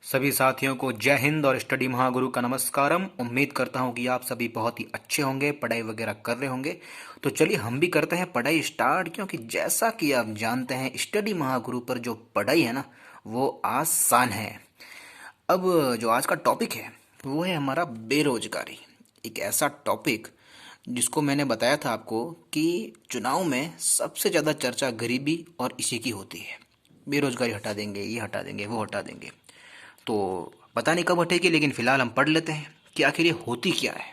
सभी साथियों को जय हिंद और स्टडी महागुरु का नमस्कारम। उम्मीद करता हूँ कि आप सभी बहुत ही अच्छे होंगे, पढ़ाई वगैरह कर रहे होंगे। तो चलिए हम भी करते हैं पढ़ाई स्टार्ट, क्योंकि जैसा कि आप जानते हैं स्टडी महागुरु पर जो पढ़ाई है ना वो आसान है। अब जो आज का टॉपिक है वो है हमारा बेरोजगारी। एक ऐसा टॉपिक जिसको मैंने बताया था आपको कि चुनाव में सबसे ज़्यादा चर्चा गरीबी और इसी की होती है। बेरोजगारी हटा देंगे, ये हटा देंगे, वो हटा देंगे। तो पता नहीं कब हटेगी, लेकिन फ़िलहाल हम पढ़ लेते हैं कि आखिर ये होती क्या है।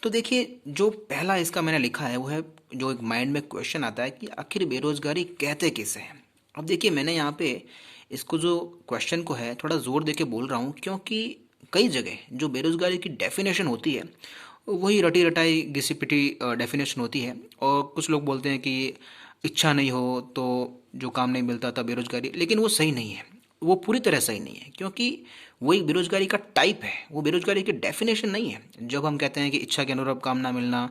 तो देखिए, जो पहला इसका मैंने लिखा है वो है, जो एक माइंड में क्वेश्चन आता है कि आखिर बेरोजगारी कहते किसे हैं। अब देखिए, मैंने यहाँ पे इसको जो क्वेश्चन को है थोड़ा ज़ोर दे के बोल रहा हूँ, क्योंकि कई जगह जो बेरोजगारी की डेफिनेशन होती है वही रटी रटाई घिसी पिटी डेफिनेशन होती है। और कुछ लोग बोलते हैं कि इच्छा नहीं हो तो जो काम नहीं मिलता था बेरोजगारी, लेकिन वो सही नहीं है। वो पूरी तरह सही नहीं है, क्योंकि वो एक बेरोजगारी का टाइप है, वो बेरोजगारी की डेफिनेशन नहीं है। जब हम कहते हैं कि इच्छा के अनुरूप काम ना मिलना,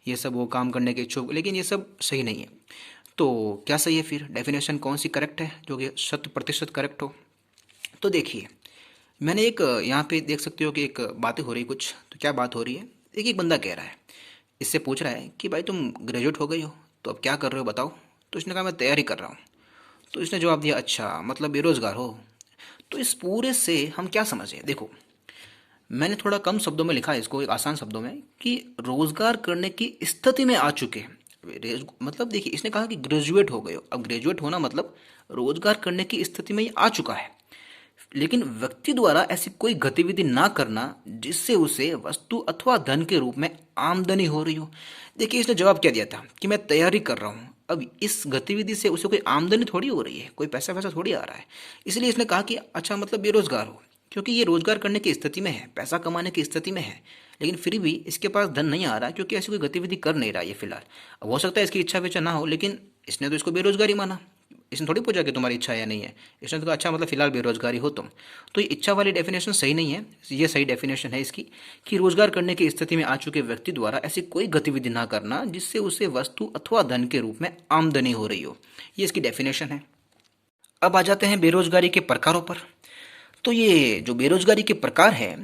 ये सब वो काम करने के इच्छुक, लेकिन ये सब सही नहीं है। तो क्या सही है फिर? डेफिनेशन कौन सी करेक्ट है जो कि 100% करेक्ट हो? तो देखिए, मैंने एक यहाँ पे देख सकते हो कि एक बातें हो रही कुछ। तो क्या बात हो रही है? एक बंदा कह रहा है, इससे पूछ रहा है कि भाई तुम ग्रेजुएट हो गई हो तो अब क्या कर रहे हो बताओ। तो इसने कहा मैं तैयारी कर रहा हूँ। तो इसने जवाब दिया अच्छा मतलब बेरोजगार हो। तो इस पूरे से हम क्या समझे? देखो, मैंने थोड़ा कम शब्दों में लिखा है इसको, एक आसान शब्दों में, कि रोजगार करने की स्थिति में आ चुके हैं। मतलब देखिए, इसने कहा कि ग्रेजुएट हो गए हो। अब ग्रेजुएट होना मतलब रोजगार करने की स्थिति में ये आ चुका है, लेकिन व्यक्ति द्वारा ऐसी कोई गतिविधि ना करना जिससे उसे वस्तु अथवा धन के रूप में आमदनी हो रही हो। देखिए, इसने जवाब क्या दिया था कि मैं तैयारी कर रहा हूँ। अब इस गतिविधि से उसे कोई आमदनी थोड़ी हो रही है, कोई पैसा वैसा थोड़ी आ रहा है। इसलिए इसने कहा कि अच्छा मतलब बेरोजगार हो, क्योंकि ये रोजगार करने की स्थिति में है, पैसा कमाने की स्थिति में है, लेकिन फिर भी इसके पास धन नहीं आ रहा, क्योंकि ऐसी कोई गतिविधि कर नहीं रहा है ये फिलहाल। अब हो सकता है इसकी इच्छा विच्छा ना हो, लेकिन इसने तो इसको बेरोजगारी माना। इसने थोड़ी पूछा कि तुम्हारी इच्छा है या नहीं है। इसने तो कहा अच्छा मतलब फिलहाल बेरोजगारी हो तुम। तो ये इच्छा वाली डेफिनेशन सही नहीं है। ये सही डेफिनेशन है इसकी कि रोजगार करने की स्थिति में आ चुके व्यक्ति द्वारा ऐसी कोई गतिविधि ना करना जिससे उसे वस्तु अथवा धन के रूप में आमदनी हो रही हो। ये इसकी डेफिनेशन है। अब आ जाते हैं बेरोजगारी के प्रकारों पर। तो ये जो बेरोजगारी के प्रकार है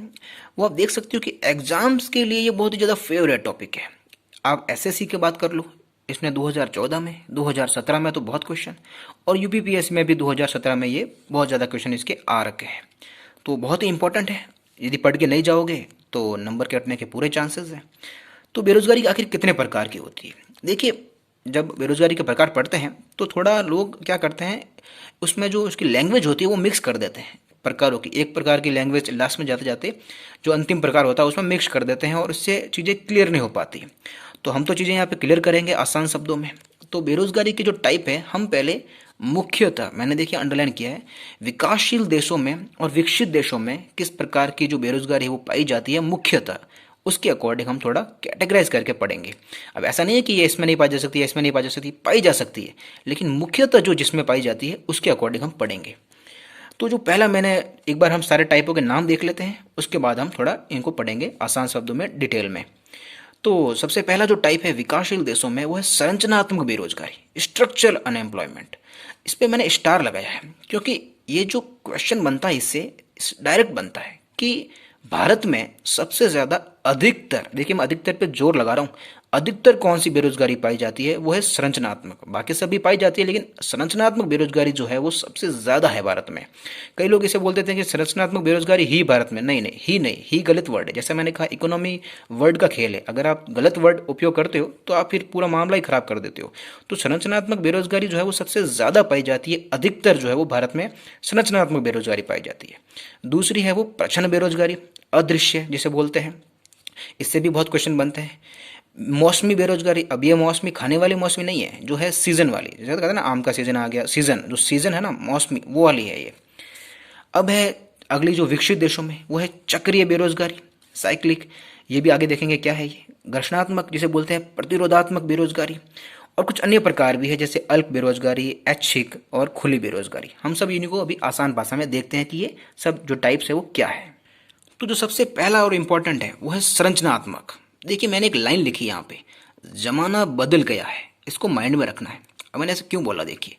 वो आप देख सकते हो कि एग्जाम्स के लिए ये बहुत ही ज़्यादा फेवरेट टॉपिक है। आप एसएससी की बात कर लो, इसमें 2014 में, 2017 में तो बहुत क्वेश्चन, और यूपीपीएससी में भी 2017 में ये बहुत ज़्यादा क्वेश्चन इसके आ रखे हैं। तो बहुत ही इंपॉर्टेंट है। यदि पढ़ के नहीं जाओगे तो नंबर कटने के पूरे चांसेस हैं। तो बेरोजगारी आखिर कितने प्रकार की होती है? देखिए, जब बेरोजगारी के प्रकार पढ़ते हैं तो थोड़ा लोग क्या करते हैं, उसमें जो उसकी लैंग्वेज होती है वो मिक्स कर देते हैं प्रकारों की। एक प्रकार की लैंग्वेज लास्ट में जाते जाते जो अंतिम प्रकार होता है उसमें मिक्स कर देते हैं, और इससे चीज़ें क्लियर नहीं हो पाती। तो हम तो चीज़ें यहाँ पे क्लियर करेंगे आसान शब्दों में। तो बेरोजगारी की जो टाइप है, हम पहले मुख्यतः, मैंने देखिए अंडरलाइन किया है, विकासशील देशों में और विकसित देशों में किस प्रकार की जो बेरोजगारी है वो पाई जाती है मुख्यतः, उसके अकॉर्डिंग हम थोड़ा कैटेगराइज करके पढ़ेंगे। अब ऐसा नहीं है कि ये इसमें नहीं पाई जा सकती है, इसमें नहीं पाई जा सकती, पाई जा सकती है, लेकिन मुख्यतः जो जिसमें पाई जाती है उसके अकॉर्डिंग हम पढ़ेंगे। तो जो पहला, मैंने एक बार हम सारे टाइपों के नाम देख लेते हैं, उसके बाद हम थोड़ा इनको पढ़ेंगे आसान शब्दों में, डिटेल में। तो सबसे पहला जो टाइप है विकासशील देशों में वो है संरचनात्मक बेरोजगारी, स्ट्रक्चरल अनएम्प्लॉयमेंट। इस पर मैंने स्टार लगाया है, क्योंकि ये जो क्वेश्चन बनता है इससे डायरेक्ट बनता है कि भारत में सबसे ज़्यादा अधिकतर, देखिए मैं अधिकतर पे जोर लगा रहा हूँ, अधिकतर कौन सी बेरोजगारी पाई जाती है वो है संरचनात्मक। बाकी सब भी पाई जाती है, लेकिन संरचनात्मक बेरोजगारी जो है वो सबसे ज़्यादा है भारत में। कई लोग इसे बोलते थे कि संरचनात्मक बेरोजगारी ही भारत में, नहीं नहीं, ही नहीं, ही गलत वर्ड है। जैसे मैंने कहा, इकोनॉमी वर्ड का खेल है, अगर आप गलत वर्ड उपयोग करते हो तो आप फिर पूरा मामला ही खराब कर देते हो। तो संरचनात्मक बेरोजगारी जो है वो सबसे ज़्यादा पाई जाती है, अधिकतर जो है वो भारत में संरचनात्मक बेरोजगारी पाई जाती है। दूसरी है वो प्रच्छन्न बेरोजगारी, अदृश्य जिसे बोलते हैं, इससे भी बहुत क्वेश्चन बनते हैं। मौसमी बेरोजगारी, अब ये मौसमी खाने वाली मौसमी नहीं है, जो है सीजन वाली, जैसे कहते हैं ना आम का सीजन आ गया, सीजन जो सीजन है ना मौसमी, वो वाली है ये। अब है अगली जो विकसित देशों में, वो है चक्रीय बेरोजगारी, साइक्लिक। ये भी आगे देखेंगे क्या है ये। घर्षणात्मक जिसे बोलते हैं, प्रतिरोधात्मक बेरोजगारी, और कुछ अन्य प्रकार भी है जैसे अल्प बेरोजगारी, ऐच्छिक और खुली बेरोजगारी। हम सब इन्हीं को अभी आसान भाषा में देखते हैं कि ये सब जो टाइप्स है वो क्या है। तो जो सबसे पहला और इम्पोर्टेंट है वो है संरचनात्मक। देखिए, मैंने एक लाइन लिखी यहाँ पे, जमाना बदल गया है, इसको माइंड में रखना है। अब मैंने ऐसे क्यों बोला, देखिए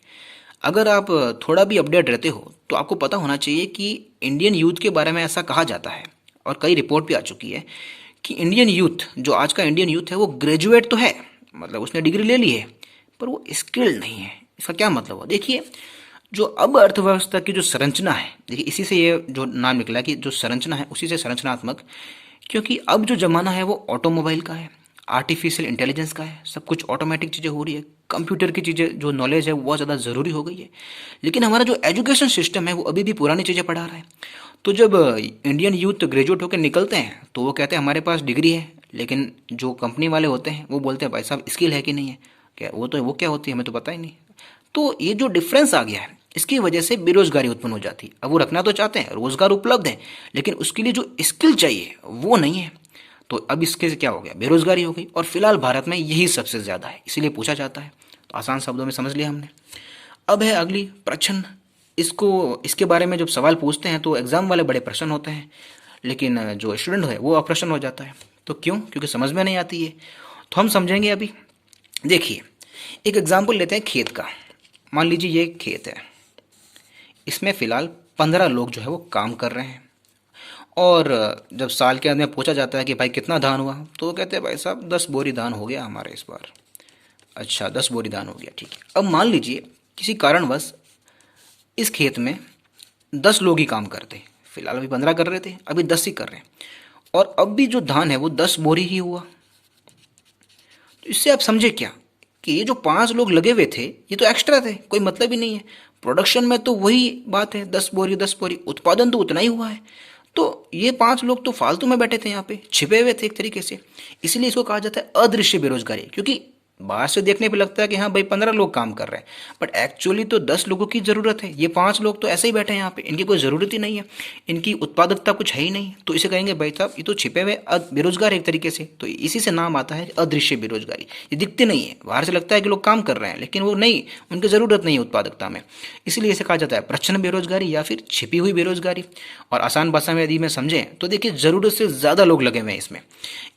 अगर आप थोड़ा भी अपडेट रहते हो तो आपको पता होना चाहिए कि इंडियन यूथ के बारे में ऐसा कहा जाता है और कई रिपोर्ट भी आ चुकी है कि इंडियन यूथ, जो आज का इंडियन यूथ है, वो ग्रेजुएट तो है, मतलब उसने डिग्री ले ली है, पर वो स्किल्ड नहीं है। इसका क्या मतलब हुआ? देखिए, जो अब अर्थव्यवस्था की जो संरचना है, देखिए इसी से ये जो नाम निकला कि जो संरचना है उसी से संरचनात्मक, क्योंकि अब जो ज़माना है वो ऑटोमोबाइल का है, आर्टिफिशियल इंटेलिजेंस का है, सब कुछ ऑटोमेटिक चीज़ें हो रही है, कंप्यूटर की चीज़ें, जो नॉलेज है वो बहुत ज़्यादा ज़रूरी हो गई है। लेकिन हमारा जो एजुकेशन सिस्टम है वो अभी भी पुरानी चीज़ें पढ़ा रहा है। तो जब इंडियन यूथ ग्रेजुएट होकर निकलते हैं तो वो कहते हैं हमारे पास डिग्री है, लेकिन जो कंपनी वाले होते हैं वो बोलते हैं भाई साहब स्किल है कि नहीं है, क्या वो क्या होती है हमें तो पता ही नहीं। तो ये जो डिफरेंस आ गया है, इसकी वजह से बेरोजगारी उत्पन्न हो जाती है। अब वो रखना तो चाहते हैं, रोजगार उपलब्ध है, लेकिन उसके लिए जो स्किल चाहिए वो नहीं है। तो अब इसके से क्या हो गया? बेरोजगारी हो गई, और फिलहाल भारत में यही सबसे ज़्यादा है, इसीलिए पूछा जाता है। तो आसान शब्दों में समझ लिया हमने। अब है अगली प्रश्न। इसके बारे में जब सवाल पूछते हैं तो एग्जाम वाले बड़े प्रश्न होते हैं, लेकिन जो स्टूडेंट है वो अप्रसन्न हो जाता है। तो क्यों? क्योंकि समझ में नहीं आती है। तो हम समझेंगे अभी। देखिए, एक एग्जाम्पल लेते हैं खेत का। मान लीजिए ये एक खेत है, इसमें फ़िलहाल 15 लोग जो है वो काम कर रहे हैं। और जब साल के अंत में पूछा जाता है कि भाई कितना धान हुआ, तो वो कहते हैं भाई साहब 10 बोरी धान हो गया हमारे इस बार। अच्छा, 10 बोरी धान हो गया, ठीक है। अब मान लीजिए किसी कारणवश इस खेत में 10 लोग ही काम करते, फिलहाल अभी 15 कर रहे थे, अभी 10 ही कर रहे हैं, और अब भी जो धान है वो 10 बोरी ही हुआ। तो इससे आप समझे क्या कि ये जो 5 लोग लगे हुए थे ये तो एक्स्ट्रा थे, कोई मतलब ही नहीं है। प्रोडक्शन में तो वही बात है, 10 बोरी, उत्पादन तो उतना ही हुआ है। तो ये 5 लोग तो फालतू में बैठे थे, यहाँ पे छिपे हुए थे एक तरीके से। इसलिए इसको कहा जाता है अदृश्य बेरोजगारी, क्योंकि बाहर से देखने पे लगता है कि हाँ भाई 15 लोग काम कर रहे हैं, बट एक्चुअली तो 10 लोगों की ज़रूरत है। ये 5 लोग तो ऐसे ही बैठे हैं यहाँ पे, इनकी कोई ज़रूरत ही नहीं है, इनकी उत्पादकता कुछ है ही नहीं। तो इसे कहेंगे भाई साहब ये तो छिपे हुए बेरोजगार है एक तरीके से। तो इसी से नाम आता है अदृश्य बेरोजगारी। ये दिखते नहीं है, बाहर से लगता है कि लोग काम कर रहे हैं, लेकिन वो नहीं, उनकी ज़रूरत नहीं है उत्पादकता में। इसलिए इसे कहा जाता है प्रच्छन्न बेरोजगारी या फिर छिपी हुई बेरोजगारी। और आसान भाषा में यदि मैं समझें तो देखिए, ज़रूरत से ज़्यादा लोग लगे हुए हैं इसमें।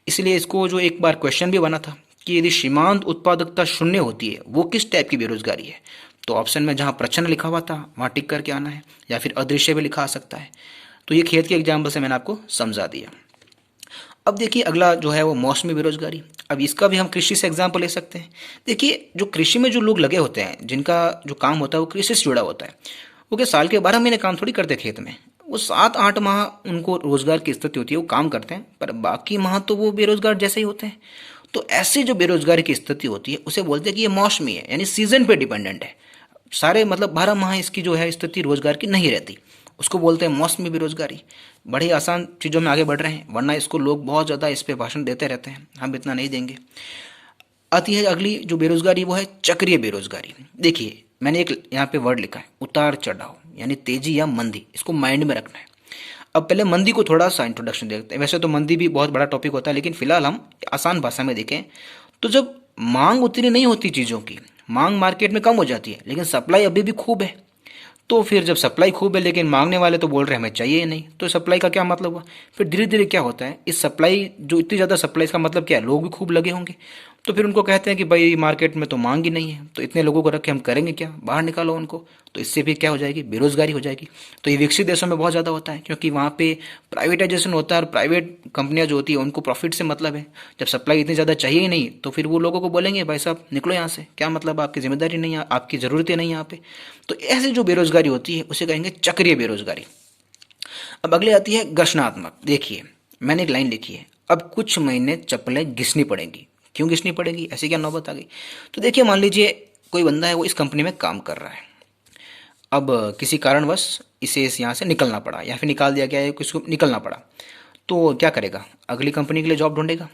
इसलिए इसको जो एक बार क्वेश्चन भी बना था कि यदि सीमांत उत्पादकता शून्य होती है वो किस टाइप की बेरोजगारी है, तो ऑप्शन में जहाँ प्रच्छन्न लिखा हुआ था वहाँ टिक करके आना है, या फिर अदृश्य भी लिखा आ सकता है। तो ये खेत के एग्जाम्पल से मैंने आपको समझा दिया। अब देखिए अगला जो है वो मौसमी बेरोजगारी। अब इसका भी हम कृषि से एग्जाम्पल ले सकते हैं। देखिए, जो कृषि में जो लोग लगे होते हैं, जिनका जो काम होता है वो कृषि से जुड़ा होता है, वो क्या साल के 12 महीने काम थोड़ी करते खेत में। वो 7-8 माह उनको रोजगार की स्थिति होती है, वो काम करते हैं, पर बाकी माह तो वो बेरोजगार जैसे ही होते हैं। तो ऐसी जो बेरोजगारी की स्थिति होती है उसे बोलते हैं कि ये मौसमी है, यानी सीजन पे डिपेंडेंट है। सारे मतलब 12 माह इसकी जो है स्थिति रोजगार की नहीं रहती, उसको बोलते हैं मौसमी बेरोजगारी। बड़े ही आसान चीज़ों में आगे बढ़ रहे हैं, वरना इसको लोग बहुत ज़्यादा इस पे भाषण देते रहते हैं, हम इतना नहीं देंगे। आती है अगली जो बेरोजगारी, वो है चक्रीय बेरोजगारी। देखिए, मैंने एक यहाँ पे वर्ड लिखा है उतार चढ़ाव, यानी तेजी या मंदी, इसको माइंड में रखना है। अब पहले मंदी को थोड़ा सा इंट्रोडक्शन देखते हैं। वैसे तो मंदी भी बहुत बड़ा टॉपिक होता है, लेकिन फिलहाल हम आसान भाषा में देखें तो जब मांग उतनी नहीं होती चीज़ों की, मांग मार्केट में कम हो जाती है लेकिन सप्लाई अभी भी खूब है, तो फिर जब सप्लाई खूब है लेकिन मांगने वाले तो बोल रहे हैं हमें चाहिए ही नहीं, तो सप्लाई का क्या मतलब हुआ? फिर धीरे धीरे क्या होता है, इस सप्लाई जो इतनी ज़्यादा सप्लाई, इसका मतलब क्या है? लोग भी खूब लगे होंगे, तो फिर उनको कहते हैं कि भाई मार्केट में तो मांग ही नहीं है, तो इतने लोगों को रख के हम करेंगे क्या, बाहर निकालो उनको। तो इससे भी क्या हो जाएगी? बेरोजगारी हो जाएगी। तो ये विकसित देशों में बहुत ज़्यादा होता है, क्योंकि वहाँ पे प्राइवेटाइजेशन होता है और प्राइवेट कंपनियाँ जो होती है उनको प्रॉफिट से मतलब है। जब सप्लाई इतनी ज़्यादा चाहिए ही नहीं तो फिर वो लोगों को बोलेंगे भाई साहब निकलो यहाँ से, क्या मतलब, आपकी जिम्मेदारी नहीं है, आपकी ज़रूरतें नहीं है यहाँ पे। तो ऐसे जो बेरोजगारी होती है उसे कहेंगे चक्रीय बेरोजगारी। अब अगले आती है घर्षणात्मक। देखिए, मैंने एक लाइन लिखी है, अब कुछ महीने चप्पलें घिसनी पड़ेंगी। क्यों घिसनी पड़ेगी? ऐसी क्या नौबत आ गई? तो देखिए, मान लीजिए कोई बंदा है, वो इस कंपनी में काम कर रहा है, अब किसी कारणवश इसे इस यहाँ से निकलना पड़ा, या फिर निकाल दिया गया है, किसको निकलना पड़ा, तो क्या करेगा? अगली कंपनी के लिए जॉब ढूंढेगा।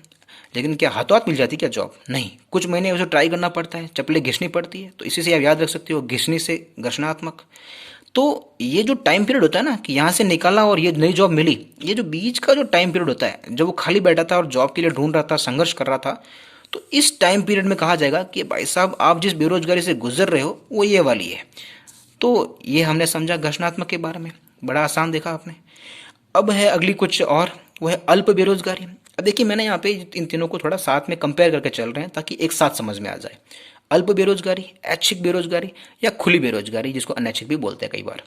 लेकिन क्या हाथों हाथ मिल जाती क्या जॉब? नहीं, कुछ महीने उसे ट्राई करना पड़ता है, चप्पलें घिसनी पड़ती है। तो इसी से आप याद रख सकते हो, घिसनी से घर्षणात्मक। तो ये जो टाइम पीरियड होता है ना, कि यहाँ से निकाला और ये नई जॉब मिली, ये जो बीच का जो टाइम पीरियड होता है, जब वो खाली बैठा था और जॉब के लिए ढूंढ रहा था, संघर्ष कर रहा था, तो इस टाइम पीरियड में कहा जाएगा कि भाई साहब आप जिस बेरोजगारी से गुजर रहे हो वो ये वाली है। तो ये हमने समझा घर्षणात्मक के बारे में, बड़ा आसान देखा आपने। अब है अगली कुछ और, वो है अल्प बेरोजगारी। अब देखिए, मैंने यहाँ पे इन तीनों को थोड़ा साथ में कंपेयर करके चल रहे हैं ताकि एक साथ समझ में आ जाए। अल्प बेरोजगारी, ऐच्छिक बेरोजगारी या खुली बेरोजगारी, जिसको अनैच्छिक भी बोलते हैं कई बार।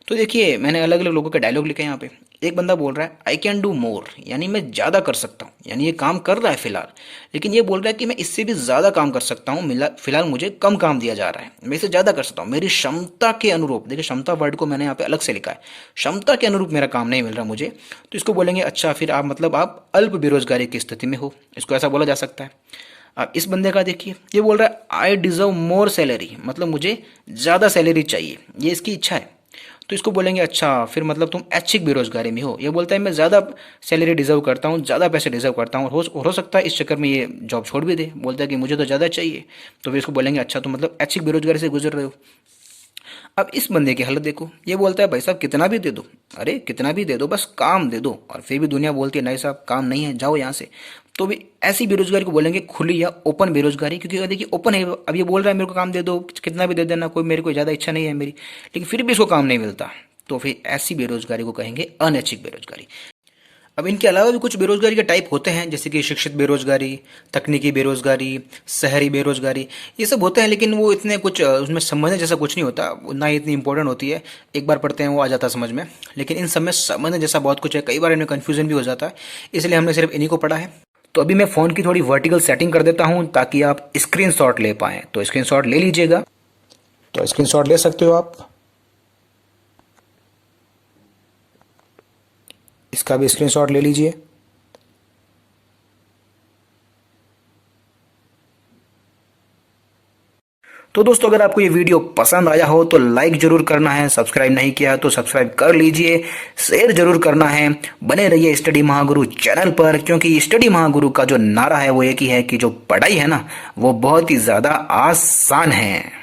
तो देखिए मैंने अलग अलग लोगों के डायलॉग लिखे हैं यहाँ पे। एक बंदा बोल रहा है आई कैन डू मोर, यानी मैं ज़्यादा कर सकता हूँ, यानी ये काम कर रहा है फिलहाल, लेकिन ये बोल रहा है कि मैं इससे भी ज़्यादा काम कर सकता हूँ, फिलहाल मुझे कम काम दिया जा रहा है, मैं इससे ज़्यादा कर सकता हूँ, मेरी क्षमता के अनुरूप। देखिए क्षमता वर्ड को मैंने यहाँ पे अलग से लिखा है, क्षमता के अनुरूप मेरा काम नहीं मिल रहा मुझे, तो इसको बोलेंगे अच्छा फिर आप मतलब आप अल्प बेरोजगारी की स्थिति में हो, इसको ऐसा बोला जा सकता है। अब इस बंदे का देखिए, ये बोल रहा है आई डिजर्व मोर सैलरी, मतलब मुझे ज़्यादा सैलरी चाहिए, ये इसकी इच्छा है, तो इसको बोलेंगे अच्छा फिर मतलब तुम ऐच्छिक बेरोजगारी में हो। ये बोलता है मैं ज़्यादा सैलरी डिजर्व करता हूँ, ज़्यादा पैसे डिजर्व करता हूँ, और हो सकता है इस चक्कर में ये जॉब छोड़ भी दे, बोलता है कि मुझे तो ज़्यादा चाहिए, तो फिर इसको बोलेंगे अच्छा तो मतलब ऐच्छिक बेरोजगारी से गुजर रहे हो। अब इस बंदे की हालत देखो, ये बोलता है भाई साहब कितना भी दे दो, अरे कितना भी दे दो बस काम दे दो, और फिर भी दुनिया बोलती है नहीं साहब काम नहीं है जाओ यहाँ से। तो भी ऐसी बेरोजगारी को बोलेंगे खुली या ओपन बेरोजगारी, क्योंकि देखिए ओपन है, अब ये बोल रहा है मेरे को काम दे दो, कितना भी दे देना, कोई मेरे को ज़्यादा इच्छा नहीं है मेरी, लेकिन फिर भी इसको काम नहीं मिलता, तो फिर ऐसी बेरोजगारी को कहेंगे अनैच्छिक बेरोजगारी। अब इनके अलावा भी कुछ बेरोजगारी के टाइप होते हैं, जैसे कि शिक्षित बेरोजगारी, तकनीकी बेरोजगारी, शहरी बेरोजगारी, ये सब होते हैं, लेकिन वो इतने कुछ उसमें समझने जैसा कुछ नहीं होता, ना ही इतनी इंपॉर्टेंट होती है, एक बार पढ़ते हैं वो आ जाता है समझ में, लेकिन इन सब में समझने जैसा बहुत कुछ है, कई बार इनमें कन्फ्यूजन भी हो जाता है, इसलिए हमने सिर्फ इन्हीं को पढ़ा है। तो अभी मैं फ़ोन की थोड़ी वर्टिकल सेटिंग कर देता हूँ ताकि आप स्क्रीनशॉट ले पाएँ, तो स्क्रीनशॉट ले लीजिएगा। तो स्क्रीनशॉट ले सकते हो आप, इसका भी स्क्रीनशॉट ले लीजिए। तो दोस्तों अगर आपको ये वीडियो पसंद आया हो तो लाइक जरूर करना है, सब्सक्राइब नहीं किया है तो सब्सक्राइब कर लीजिए, शेयर जरूर करना है, बने रहिए स्टडी महागुरु चैनल पर, क्योंकि स्टडी महागुरु का जो नारा है वो एक ही है कि जो पढ़ाई है ना वो बहुत ही ज़्यादा आसान है।